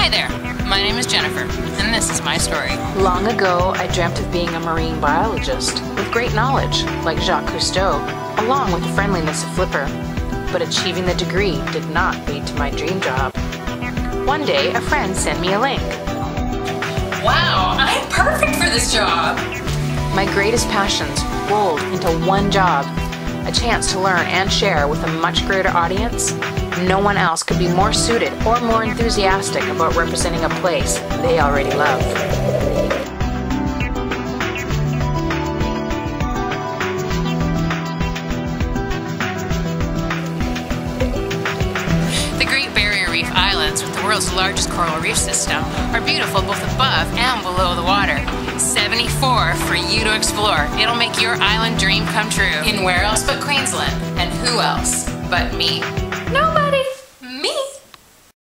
Hi there, my name is Jennifer, and this is my story. Long ago, I dreamt of being a marine biologist with great knowledge, like Jacques Cousteau, along with the friendliness of Flipper. But achieving the degree did not lead to my dream job. One day, a friend sent me a link. Wow, I'm perfect for this job! My greatest passions rolled into one job, a chance to learn and share with a much greater audience. No one else could be more suited or more enthusiastic about representing a place they already love. The Great Barrier Reef Islands, with the world's largest coral reef system, are beautiful both above and below the water. 74 for you to explore. It'll make your island dream come true. In where else but Queensland? And who else but me? Nobody!